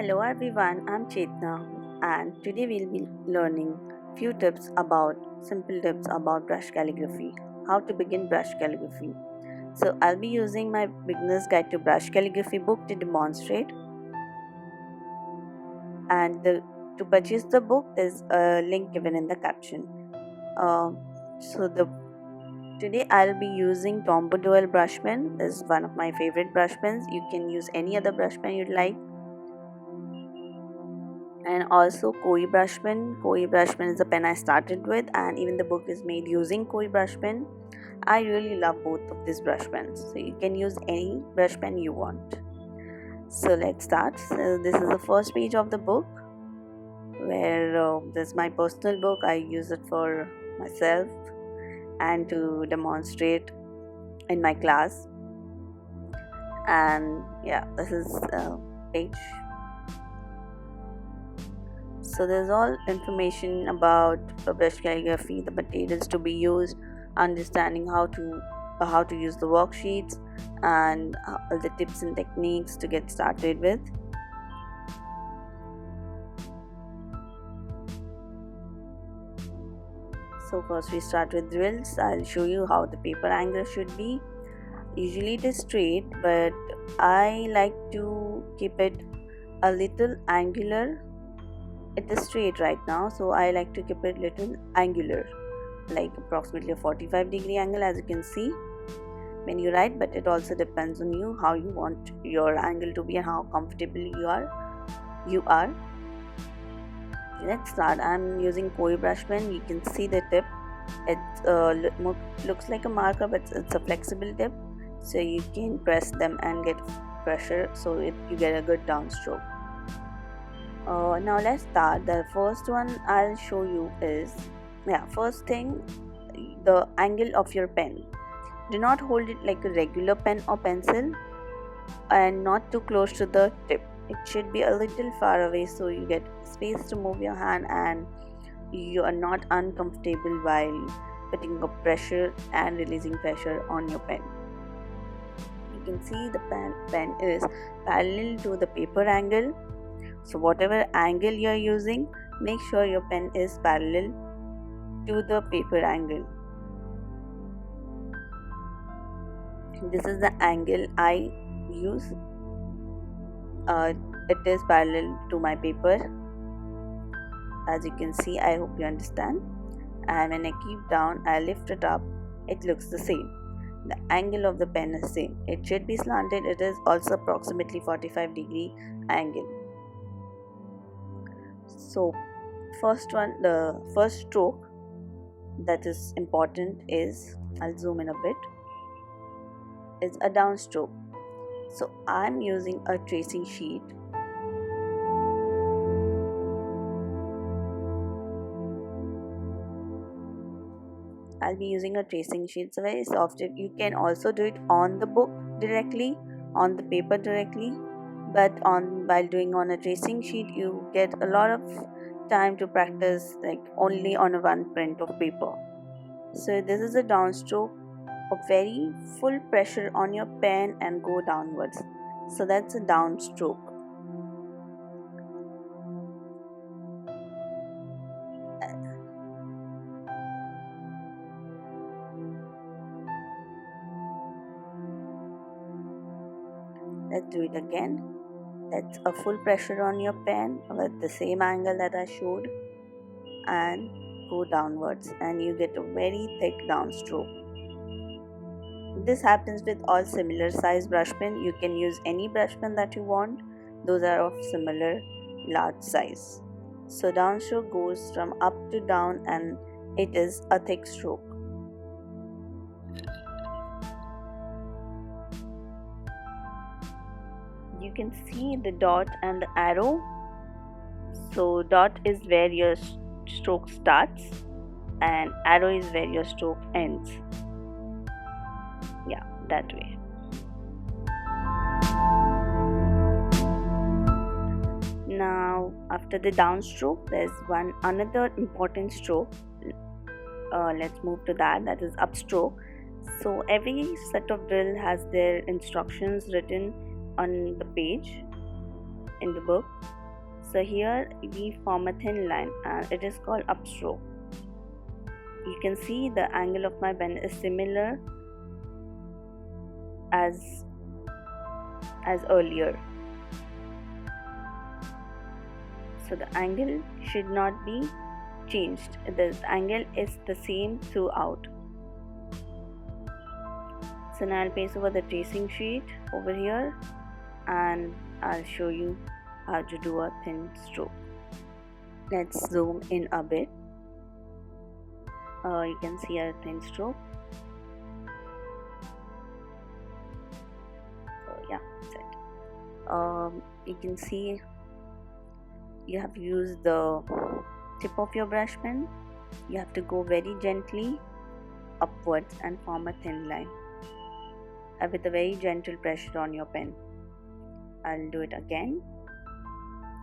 Hello everyone, I'm Chetna and today we'll be learning few simple tips about brush calligraphy, how to begin brush calligraphy. So I'll be using my beginner's guide to brush calligraphy book to demonstrate, and to purchase the book there's a link given in the caption. Um, so today I'll be using Tombow dual brush pen. This is one of my favorite brush pens. You can use any other brush pen you'd like. And also Koi brush pen. Koi brush pen is the pen I started with, and even the book is made using Koi brush pen. I really love both of these brush pens, so you can use any brush pen you want. So let's start. So this is the first page of the book, where this is my personal book. I use it for myself and to demonstrate in my class. And yeah, this is a page. So there's all information about brush calligraphy, the materials to be used, understanding how to use the worksheets, and all the tips and techniques to get started with. So first we start with drills. I'll show you how the paper angle should be. Usually it is straight, but I like to keep it a little angular. It is straight right now, so I like to keep it little angular, like approximately a 45-degree angle, as you can see when you write. But it also depends on you how you want your angle to be and how comfortable you are. Let's start. I'm using Koi brush pen. You can see the tip. It looks like a marker, but it's a flexible tip, so you can press them and get pressure, so you get a good downstroke. Now let's start. The first one I'll show you is, first thing, the angle of your pen. Do not hold it like a regular pen or pencil, and not too close to the tip. It should be a little far away, so you get space to move your hand and you are not uncomfortable while putting up pressure and releasing pressure on your pen. You can see the pen is parallel to the paper angle. So whatever angle you are using, make sure your pen is parallel to the paper angle. This is the angle I use. It is parallel to my paper, as you can see. I hope you understand. And when I keep down, I lift it up, it looks the same. The angle of the pen is same. It should be slanted. It is also approximately 45-degree angle. So the first stroke that is important is, I'll zoom in a bit, is a downstroke. So I'm using a tracing sheet. I'll be using a tracing sheet. It's very soft. You can also do it on the book directly, on the paper directly, but while doing on a tracing sheet, you get a lot of time to practice, like only on a one print of paper. So this is a downstroke of very full pressure on your pen and go downwards. So that's a downstroke. Let's do it again. That's a full pressure on your pen with the same angle that I showed, and go downwards, and you get a very thick downstroke. This happens with all similar size brush pen. You can use any brush pen that you want. Those are of similar large size. So downstroke goes from up to down, and it is a thick stroke. You can see the dot and the arrow. So dot is where your stroke starts and arrow is where your stroke ends. Yeah, that way. Now after the downstroke, there's another important stroke. Let's move to that is upstroke. So every set of drill has their instructions written on the page. in the book. So here we form a thin line and it is called upstroke. You can see the angle of my pen is similar as earlier. So the angle should not be changed. The angle is the same throughout. So now I'll paste over the tracing sheet over here and I'll show you how to do a thin stroke. Let's zoom in a bit. You can see a thin stroke. So yeah, that's it. You can see you have used the tip of your brush pen. You have to go very gently upwards and form a thin line with a very gentle pressure on your pen. I'll do it again.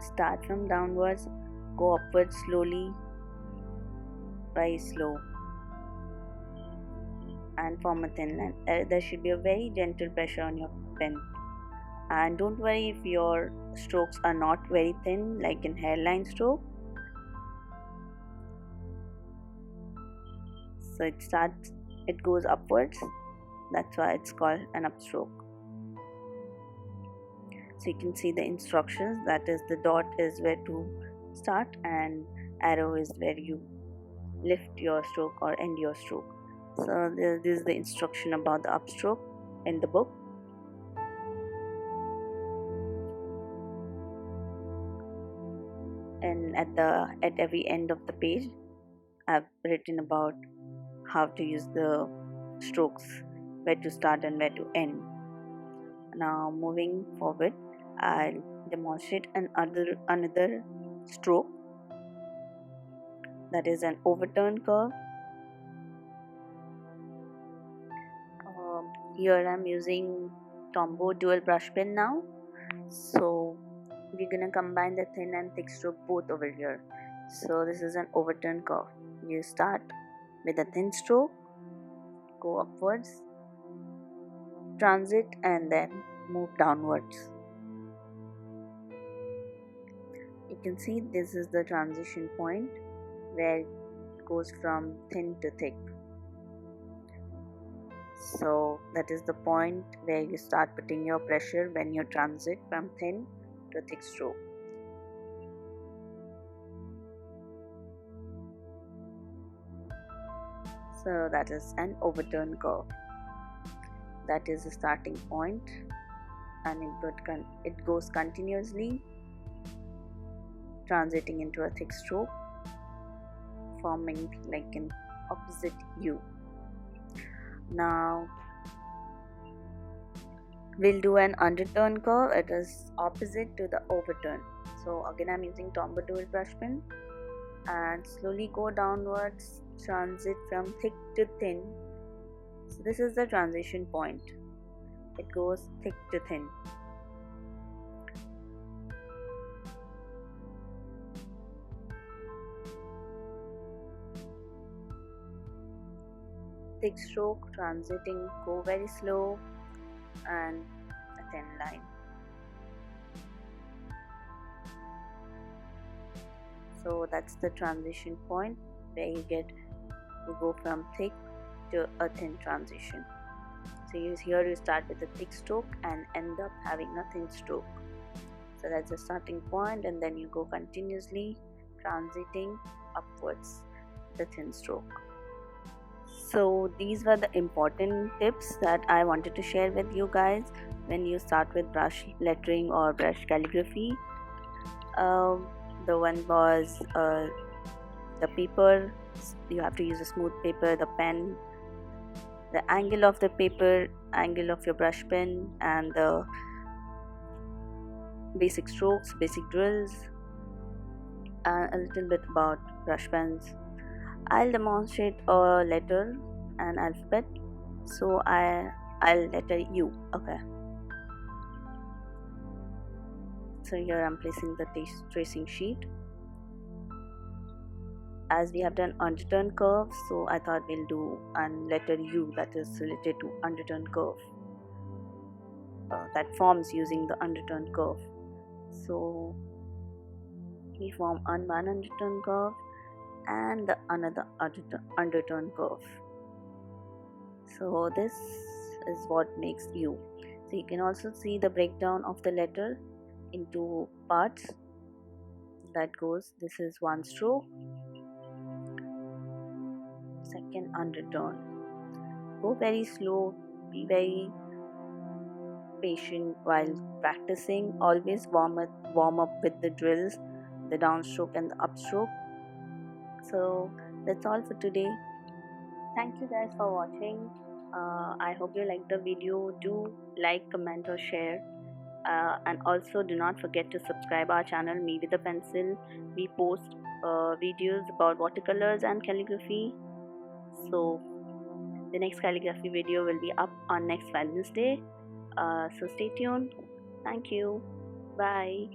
Start from downwards, go upwards slowly, very slow, and form a thin line. There should be a very gentle pressure on your pen. And don't worry if your strokes are not very thin, like in hairline stroke. So it goes upwards. That's why it's called an upstroke. So you can see the instructions, that is the dot is where to start and arrow is where you lift your stroke or end your stroke. So this is the instruction about the upstroke in the book. And at every end of the page I've written about how to use the strokes, where to start and where to end. Now moving forward, I'll demonstrate another stroke, that is an overturn curve. Here I'm using Tombow dual brush pen now. So we're gonna combine the thin and thick stroke both over here. So this is an overturn curve. You start with a thin stroke, go upwards, transit, and then move downwards. You can see this is the transition point where it goes from thin to thick. So that is the point where you start putting your pressure when you transit from thin to thick stroke. So that is an overturn curve. That is the starting point, and it goes continuously, transiting into a thick stroke, forming like an opposite U. Now we'll do an underturn curve. It is opposite to the overturn. So again I'm using Tombow dual brush pen and slowly go downwards, transit from thick to thin. So this is the transition point. It goes thick to thin. Thick stroke, transiting, go very slow, and a thin line. So that's the transition point where you go from thick to a thin transition. So here you start with a thick stroke and end up having a thin stroke. So that's the starting point, and then you go continuously transiting upwards the thin stroke. So these were the important tips that I wanted to share with you guys when you start with brush lettering or brush calligraphy. The one was the paper. You have to use a smooth paper, the pen, the angle of the paper, angle of your brush pen, and the basic strokes, basic drills, and a little bit about brush pens. I'll demonstrate a letter and alphabet. So I'll letter U. Okay. So here I'm placing the tracing sheet. As we have done underturn curve, so I thought we'll do an letter U that is related to underturn curve that forms using the underturn curve. So we form one undertone curve and the another undertone curve. So this is what makes you. So you can also see the breakdown of the letter into parts. That goes, this is one stroke, second undertone. Go very slow, be very patient while practicing. Always warm up with the drills, the downstroke and the upstroke. So that's all for today. Thank you guys for watching. I hope you liked the video. Do like, comment or share. And also do not forget to subscribe our channel Me With a Pencil. We post videos about watercolors and calligraphy. So the next calligraphy video will be up on next Wednesday. So stay tuned. Thank you. Bye.